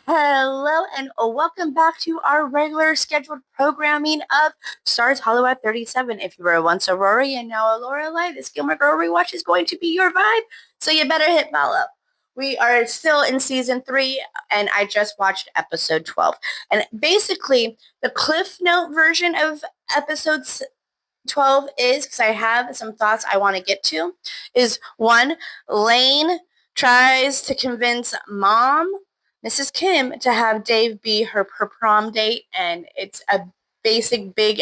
Hello and welcome back to our regular scheduled programming of Stars Hollow at 37. If you were once a Rory and now a Lorelai, this Gilmore Girl rewatch is going to be your vibe, so you better hit follow. We are still in season 3, and I just watched episode 12. And basically, the Cliff Note version of episode 12 is, because I have some thoughts I want to get to, is one, Lane tries to convince mom, Mrs. Kim, to have Dave be her prom date, and it's a basic big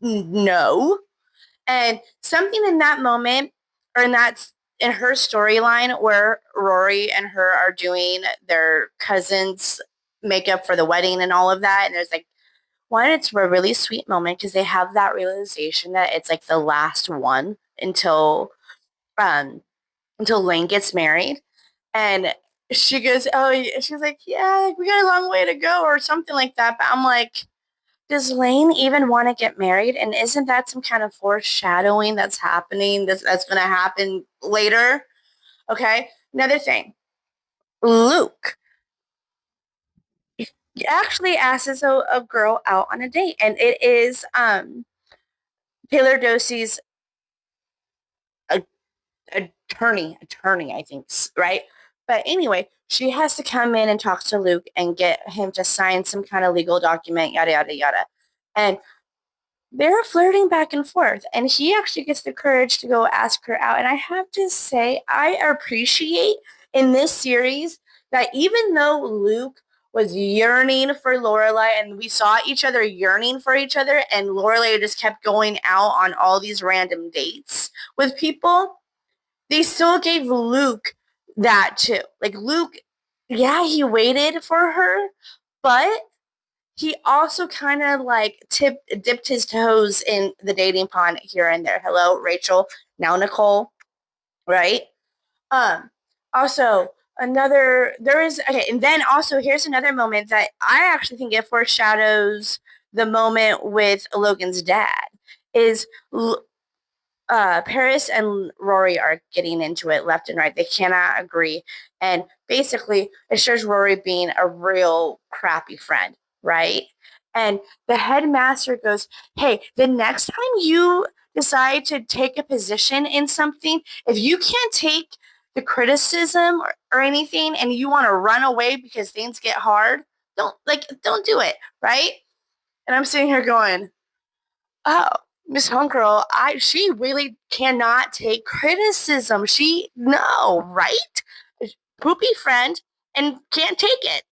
no. And something in that moment, or in her storyline where Rory and her are doing their cousin's makeup for the wedding and all of that, and there's like one, it's a really sweet moment because they have that realization that it's like the last one um until Lane gets married. And she goes, oh, she's like, yeah, we got a long way to go or something like that. But I'm like, does Lane even want to get married? And isn't that some kind of foreshadowing that's happening, that's going to happen later? Okay. Another thing, Luke actually asks a girl out on a date, and it is Taylor Dosey's a, attorney, I think, right? But anyway, she has to come in and talk to Luke and get him to sign some kind of legal document, yada, yada, yada. And they're flirting back and forth. And he actually gets the courage to go ask her out. And I have to say, I appreciate in this series that even though Luke was yearning for Lorelai and we saw each other yearning for each other, and Lorelai just kept going out on all these random dates with people, they still gave Luke that too. Like Luke, yeah, he waited for her, but he also kind of like dipped his toes in the dating pond here and there. Hello, Rachel, now Nicole, right? Um, Also another there is okay, and then also here's another moment that I actually think it foreshadows the moment with Logan's dad is Paris and Rory are getting into it left and right. They cannot agree. And basically, it shows Rory being a real crappy friend, right? And the headmaster goes, hey, the next time you decide to take a position in something, if you can't take the criticism or anything and you want to run away because things get hard, don't do it, right? And I'm sitting here going, oh, Miss Homegirl, she really cannot take criticism. She no, right? Poopy friend and can't take it.